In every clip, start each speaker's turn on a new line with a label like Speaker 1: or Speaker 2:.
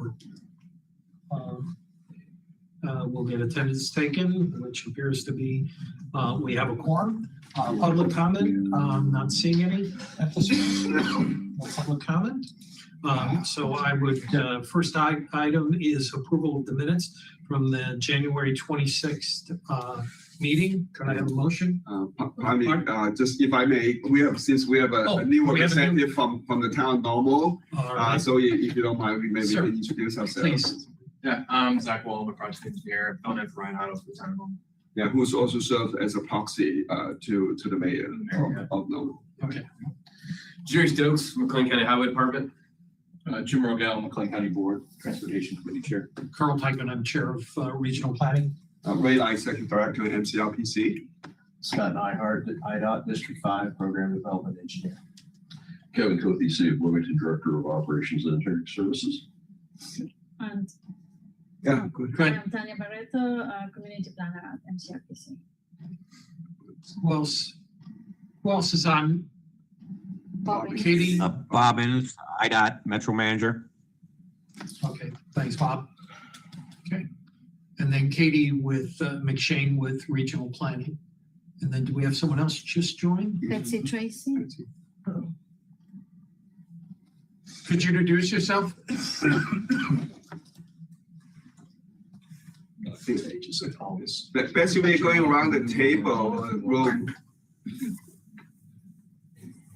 Speaker 1: or we'll get attendance taken, which appears to be, we have a quorum. Public comment, not seeing any at this point. No public comment. So I would, first item is approval of the minutes from the January 26th meeting. Can I have a motion?
Speaker 2: Just if I may, since we have a new representative from the town normal. Right. So if you don't mind, we maybe introduce ourselves.
Speaker 1: Please.
Speaker 3: Yeah, I'm Zach Wall, the project engineer. Don't have Ryan out of the town normal.
Speaker 2: Yeah, who's also served as a proxy to the mayor of normal.
Speaker 1: Okay.
Speaker 3: Jerry Stokes, McLean County Highway Department.
Speaker 4: Jim Rogel, McLean County Board Transportation Committee Chair.
Speaker 1: Carl Teichman, I'm Chair of Regional Planning.
Speaker 2: Ray Lai, Executive Director at MCRPC.
Speaker 5: Scott Nyhart, IDOT District 5 Program Development Engineer.
Speaker 4: Kevin Cothy, City of Bloomington, Director of Operations and Engineering Services.
Speaker 6: And
Speaker 2: Yeah, good.
Speaker 6: I'm Tanya Barreto, Community Planner at MCRPC.
Speaker 1: Who else is on?
Speaker 6: Bob
Speaker 1: Katie.
Speaker 7: Bob Innes, IDOT Metro Manager.
Speaker 1: Okay, thanks, Bob. Okay. And then Katie with McShane with Regional Planning. And then do we have someone else just joined?
Speaker 6: Betsy Tracy.
Speaker 1: Could you introduce yourself?
Speaker 2: Betsy, we're going around the table.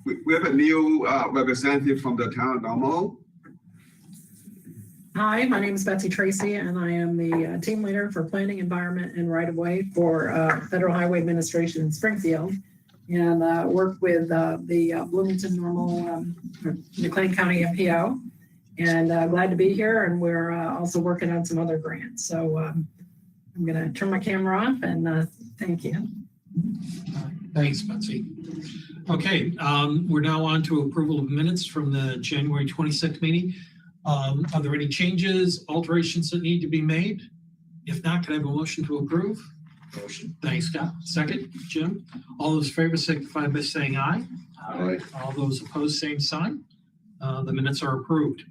Speaker 2: We have a new representative from the town normal.
Speaker 8: Hi, my name is Betsy Tracy, and I am the team leader for Planning, Environment, and Right-of-Way for Federal Highway Administration in Springfield, and work with the Bloomington Normal McLean County MPO. And glad to be here, and we're also working on some other grants. So I'm going to turn my camera off, and thank you.
Speaker 1: Thanks, Betsy. Okay, we're now on to approval of minutes from the January 26th meeting. Are there any changes, alterations that need to be made? If not, can I have a motion to approve? Motion. Thanks, Scott. Second, Jim. All those in favor signify by saying aye.
Speaker 4: Aye.
Speaker 1: All those opposed, same sign. The minutes are approved.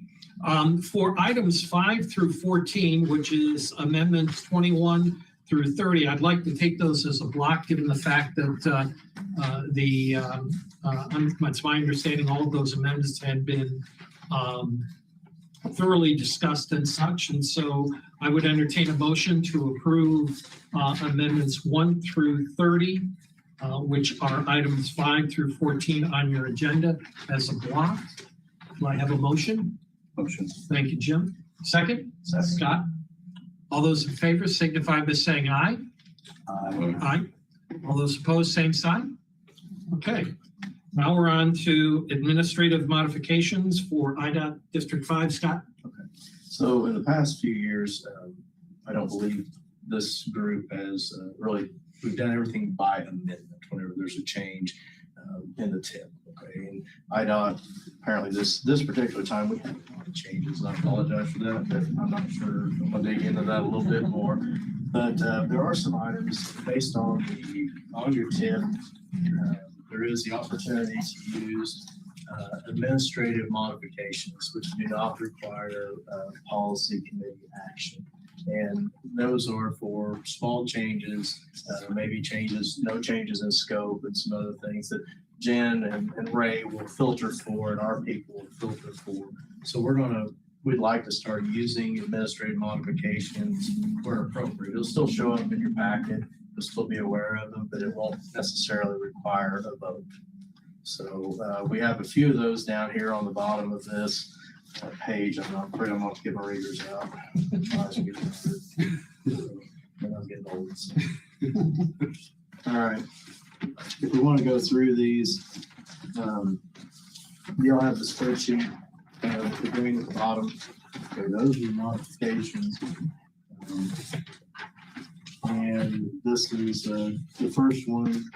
Speaker 1: For items 5 through 14, which is amendments 21 through 30, I'd like to take those as a block, given the fact that it's my understanding all of those amendments had been thoroughly discussed and such, and so I would entertain a motion to approve amendments 1 through 30, which are items 5 through 14 on your agenda as a block. Do I have a motion?
Speaker 4: Motion.
Speaker 1: Thank you, Jim. Second?
Speaker 5: Second.
Speaker 1: Scott? All those in favor signify by saying aye. Aye. All those opposed, same sign. Okay. Now we're on to administrative modifications for IDOT District 5. Scott?
Speaker 5: Okay. So in the past few years, I don't believe this group has we've done everything by amendment whenever there's a change in the tip. Okay. And IDOT, apparently this particular time we had a lot of changes, and I apologize for that, but I'm not sure. I'm going to dig into that a little bit more. But there are some items based on your tip. There is the opportunity to use administrative modifications, which do not require policy committee action. And those are for small changes, maybe no changes in scope, and some other things that Jen and Ray will filter for, and our people will filter for. So we'd like to start using administrative modifications where appropriate. It'll still show up in your packet. You'll still be aware of them, but it won't necessarily require a vote. So we have a few of those down here on the bottom of this page. I'm afraid I'm going to get my readers out. I'm getting old. So. All right. If we want to go through these, you'll have the spreadsheet the green at the bottom. Okay, those are modifications. And this is the first one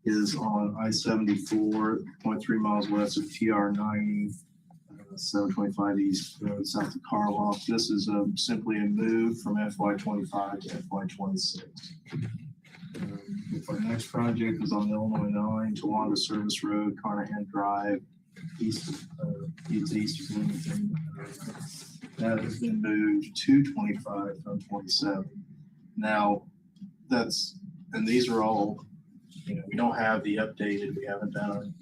Speaker 5: is on I-74, 0.3 miles west of TR-90, 725 East Road, south of Karloff. This is simply a move from FY25 to FY26. Our next project is on Illinois 9, Towanda Service Road, Carnahan Drive, east of Bloomington. that has been moved to 25 from 27. Now, and these are all, we don't have the updated, we haven't done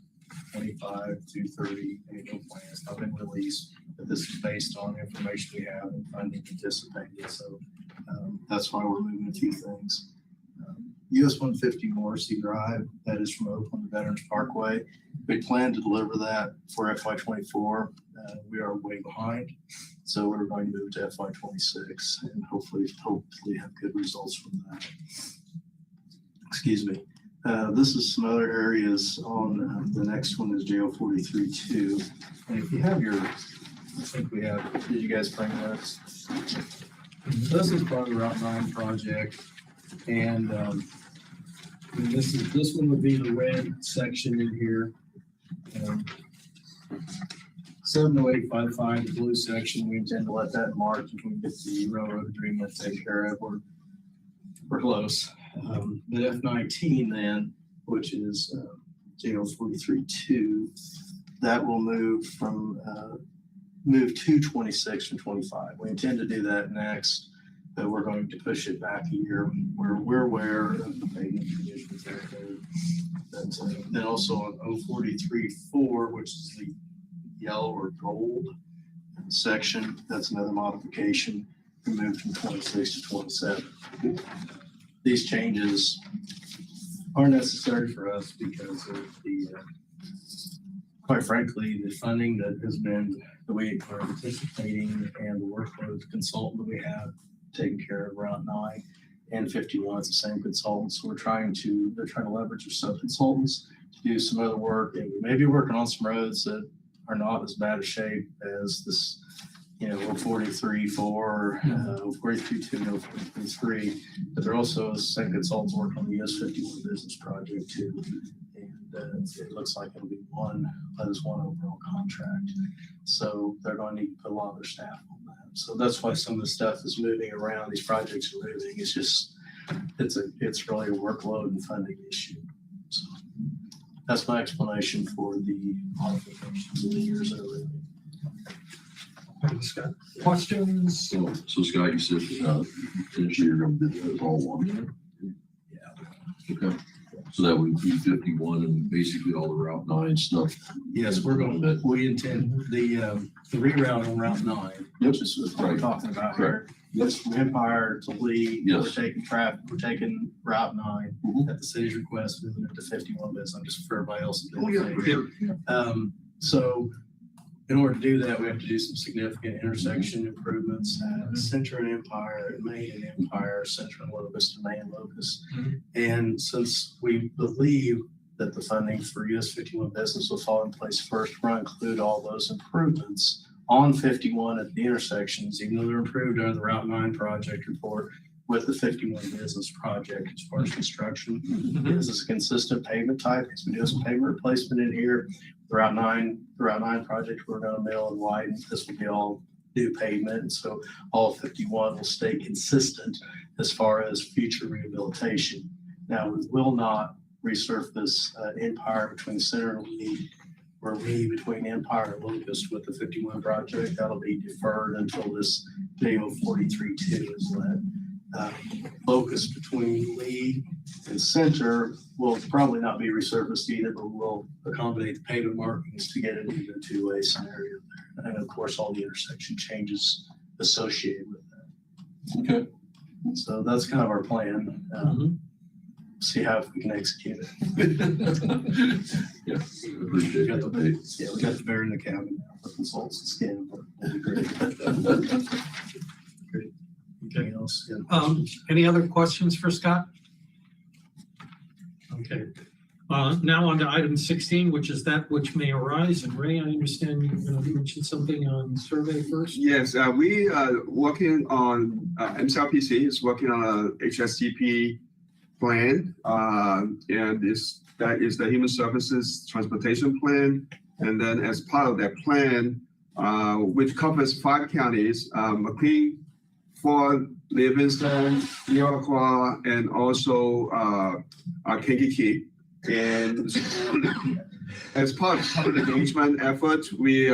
Speaker 5: 25 through 30 annual plans, not been released, but this is based on information we have and funding anticipated. So that's why we're moving a few things. US 150 Morrissey Drive, that is from Oakland to Veterans Parkway. We plan to deliver that for FY24. We are way behind, so we're going to move to FY26 and hopefully have good results from that. Excuse me. This is some other areas on the next one is JO 43-2. And if you have I think we have, did you guys bring this? This is part of the Route 9 project. And this one would be the red section in here. 70855, the blue section, we intend to let that mark if we get the railroad agreement taken care of. We're close. The F19 then, which is JO 43-2, that will move to 26 from 25. We intend to do that next, but we're going to push it back a year. We're aware of the payment conditions out there. Then also on 043-4, which is the yellow or gold section, that's another modification. We moved from 26 to 27. These changes are necessary for us because of the, quite frankly, the funding that has been the way we're anticipating and the workload consultant that we have taking care of Route 9 and 51. It's the same consultants. So they're trying to leverage their sub-consultants to do some other work, and we may be working on some roads that are not as bad a shape as this, 043-4, 042-2, 043, but they're also the same consultants working on the US 51 business project too. And it looks like it'll be one overall contract. So they're going to need to put a lot of their staff on that. So that's why some of the stuff is moving around. These projects are moving. It's just, it's really a workload and funding issue. So that's my explanation for the modifications of the years that are moving.
Speaker 1: Thanks, Scott. Questions?
Speaker 4: So Scott, you said, initially you're going to do that as all one.
Speaker 5: Yeah.
Speaker 4: Okay. So that would include 51 and basically all the Route 9 stuff.
Speaker 5: Yes, we intend the reroute on Route 9, which is what we're talking about here. Yes, from Empire to Lee,
Speaker 4: Yes.
Speaker 5: we're taking Route 9 at the city's request, moving it to 51 business, just for everybody else. So in order to do that, we have to do some significant intersection improvements at Center and Empire, Main and Empire, Center and Locust, and Main and Locust. And since we believe that the funding for US 51 business will fall in place first, we're going to include all those improvements on 51 at the intersections, even though they're improved under the Route 9 project report with the 51 business project as far as construction. This is a consistent pavement type. Because we do some pavement replacement in here. The Route 9 project, we're going to mill and widen. This will be all new pavement. And so all of 51 will stay consistent as far as future rehabilitation. Now, we will not resurface Empire between Center and Lee, or Lee between Empire and Locust with the 51 project. That'll be deferred until this JO 43-2 is let. Locust between Lee and Center will probably not be resurfaced either, but we'll accommodate the pavement markings to get it into a two-way scenario there. And of course, all the intersection changes associated with that.
Speaker 4: Okay.
Speaker 5: So that's kind of our plan. See how we can execute it.
Speaker 4: Yeah, appreciate it.
Speaker 5: We got the bear in the cabin now for consultants and scan. That'll be great. Great. Anything else? Yeah.
Speaker 1: Any other questions for Scott? Okay. Now on to item 16, which is that which may arise. And Ray, I understand you're going to mention something on survey first.
Speaker 2: Yes, we are working on, MCRPC is working on a HSTP plan, and that is the Human Services Transportation Plan. And then as part of that plan, which covers 5 counties, McLean, Fort, Livingston, Iroquois, and also Kankakee. And as part of public engagement effort, we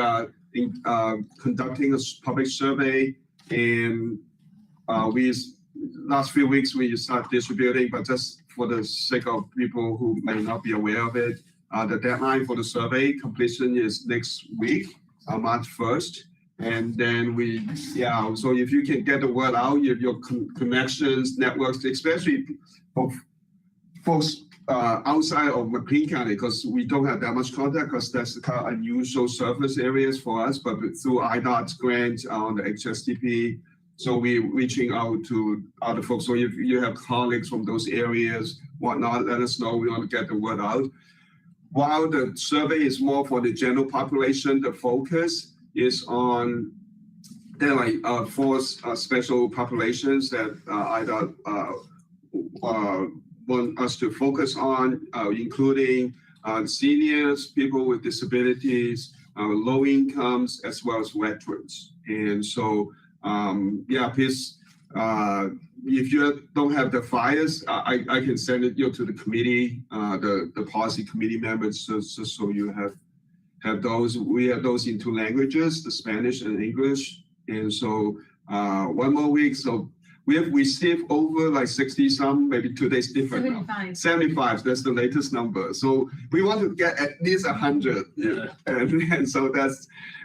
Speaker 2: conducting a public survey, and last few weeks we start distributing, but just for the sake of people who may not be aware of it, the deadline for the survey completion is next week, March 1st. And then so if you can get the word out, your connections, networks, especially for folks outside of McLean County, because we don't have that much contact, because that's kind of unusual service areas for us, but through IDOT's grant on the HSTP, so we're reaching out to other folks. So if you have colleagues from those areas, whatnot, let us know. We want to get the word out. While the survey is more for the general population, the focus is on there are four special populations that IDOT want us to focus on, including seniors, people with disabilities, low incomes, as well as veterans. And so, please, if you don't have the flyers, I can send it to the committee, the policy committee members, so you have those. We have those in two languages, the Spanish and English. And so one more week. So we have received over like 60 some, maybe today's different now. 75, that's the latest number. So we want to get at least 100.
Speaker 5: Yeah.
Speaker 2: And so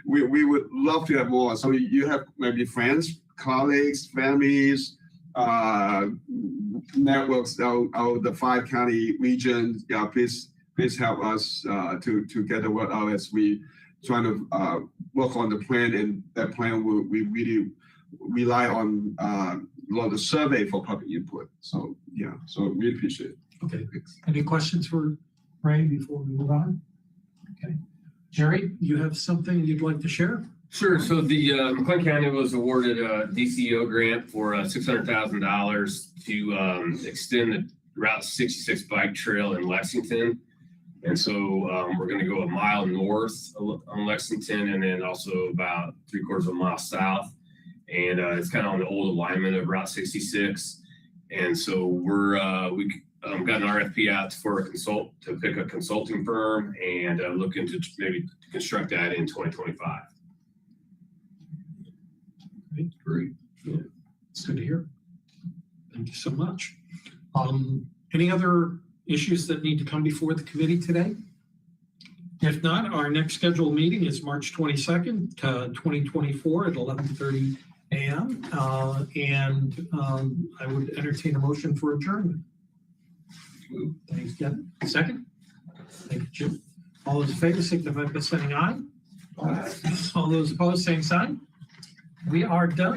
Speaker 2: we would love to have more. So you have maybe friends, colleagues, families, networks out the 5-county region. Yeah, please help us to get the word out as we try to work on the plan, and that plan we really rely on a lot of survey for public input. So so we appreciate it.
Speaker 1: Okay, any questions for Ray before we move on? Okay, Jerry, you have something you'd like to share?
Speaker 9: Sure. So the McLean County was awarded a DCO grant for $600,000 to extend the Route 66 bike trail in Lexington. And so we're going to go a mile north on Lexington, and then also about 3/4 of a mile south. And it's kind of on the old alignment of Route 66. And so we got an RFP out to pick a consulting firm and looking to maybe construct that in 2025.
Speaker 4: Great.
Speaker 1: It's good to hear. Thank you so much. Any other issues that need to come before the committee today? If not, our next scheduled meeting is March 22nd, 2024 at 11:30 a.m. I would entertain a motion for adjournment. Thanks, Kevin. Second? Thank you, Jim. All those in favor, signify by saying aye. All those opposed, same sign. We are done.